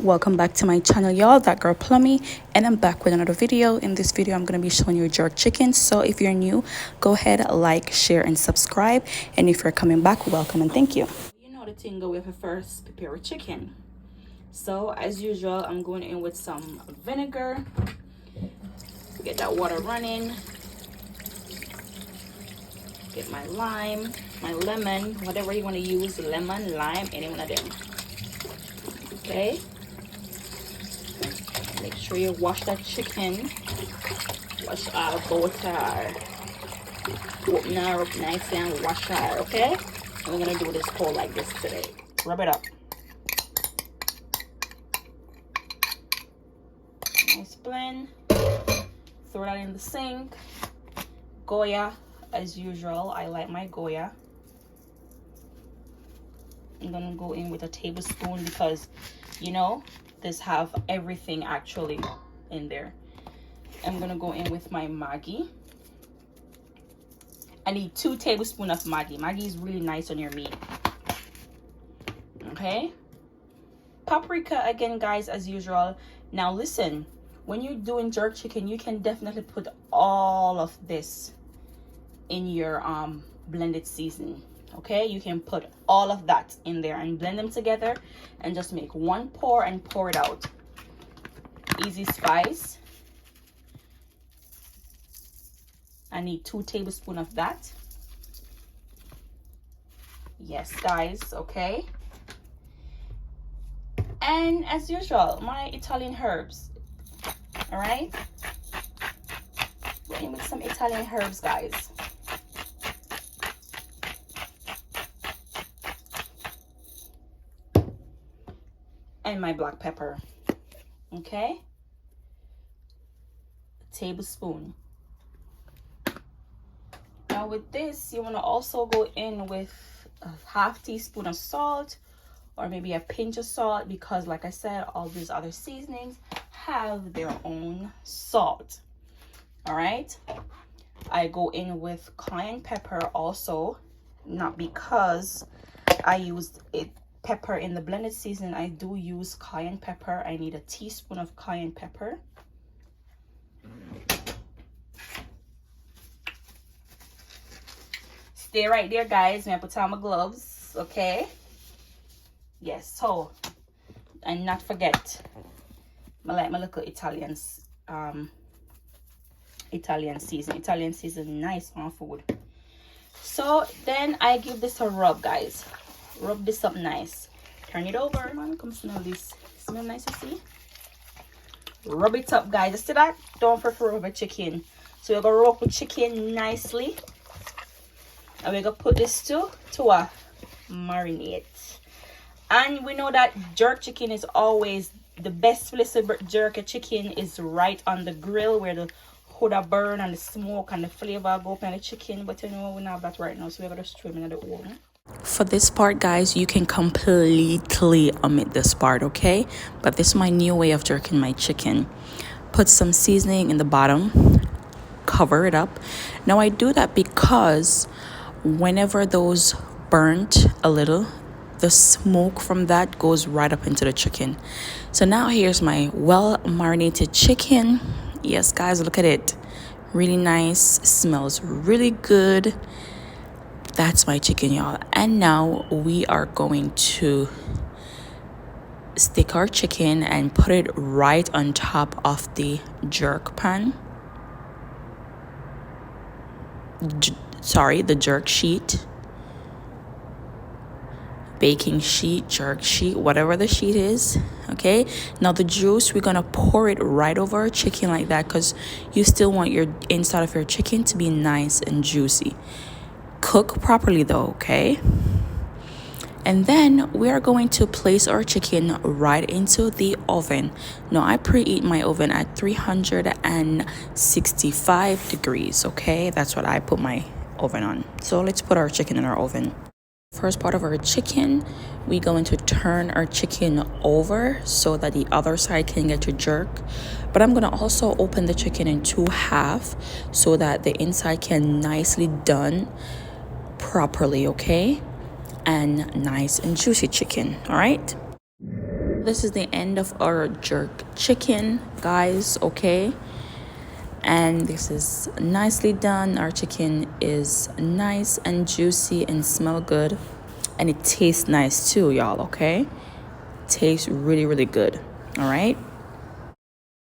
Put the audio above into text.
Welcome back to my channel, y'all. That girl Plummy, and I'm back with another video. In this video I'm going to be showing you jerk chicken. So if you're new, go ahead, like, share and subscribe, and if you're coming back, welcome and thank you. You know the thing, go with first prepare with chicken. So as usual, I'm going in with some vinegar, get that water running, get my lime, my lemon, whatever you want to use, lemon, lime, any one of them. Okay, make sure you wash that chicken, wash our butter, open her up nice and wash her. Okay, and we're gonna do this whole like this today. Rub it up, nice blend, throw that in the sink. Goya, as usual, I like my Goya. I'm gonna go in with a tablespoon because you know this have everything actually in there. I'm gonna go in with my Maggi. I need 2 tablespoons of Maggi. Maggi is really nice on your meat. Okay, paprika again, guys, as usual. Now listen, when you're doing jerk chicken, you can definitely put all of this in your blended seasoning. Okay, you can put all of that in there and blend them together and just make one pour and pour it out. Easispice, I need 2 tablespoons of that. Yes, guys. Okay, and as usual, my Italian herbs. All right, we're in with some Italian herbs, guys. And my black pepper. Okay, a tablespoon. Now with this, you want to also go in with a half teaspoon of salt, or maybe a pinch of salt, because like I said, all these other seasonings have their own salt. All right, I go in with cayenne pepper also, not because I used it pepper in the blended seasoning. I do use cayenne pepper. I need a teaspoon of cayenne pepper. Stay right there, guys. I'm gonna put on my gloves. Okay, yes. So, and not forget, I like my little Italian seasoning. Italian seasoning, nice on food. So then I give this a rub, guys. Rub this up nice. Turn it over, man. Come smell this. Smell nice, you see? Rub it up, guys. You see that? Don't forget to rub the chicken. So we're gonna rub the chicken nicely, and we're gonna put this to a marinate. And we know that jerk chicken is always the best place to jerk a chicken is right on the grill, where the hood burn and the smoke and the flavor go up on the chicken. But you know, we don't have that right now, so we're gonna stream in the oven. For this part, guys, you can completely omit this part, okay? But this is my new way of jerking my chicken. Put some seasoning in the bottom, cover it up. Now I do that because whenever those burnt a little, the smoke from that goes right up into the chicken. So now here's my well marinated chicken. Yes, guys, look at it. Really nice, smells really good. That's my chicken, y'all. And now we are going to stick our chicken and put it right on top of the jerk pan. The jerk sheet, baking sheet, jerk sheet, whatever the sheet is. Okay, now the juice, we're gonna pour it right over our chicken like that, because you still want your inside of your chicken to be nice and juicy. Cook properly though, okay? And then we are going to place our chicken right into the oven. Now I preheat my oven at 365 degrees, okay? That's what I put my oven on. So let's put our chicken in our oven. First part of our chicken, we're going to turn our chicken over so that the other side can get to jerk. But I'm going to also open the chicken in 2 halves so that the inside can nicely done properly, okay? And nice and juicy chicken. All right, this is the end of our jerk chicken, guys, okay? And this is nicely done. Our chicken is nice and juicy and smell good. And it tastes nice too, y'all, okay? Tastes really, really good, all right?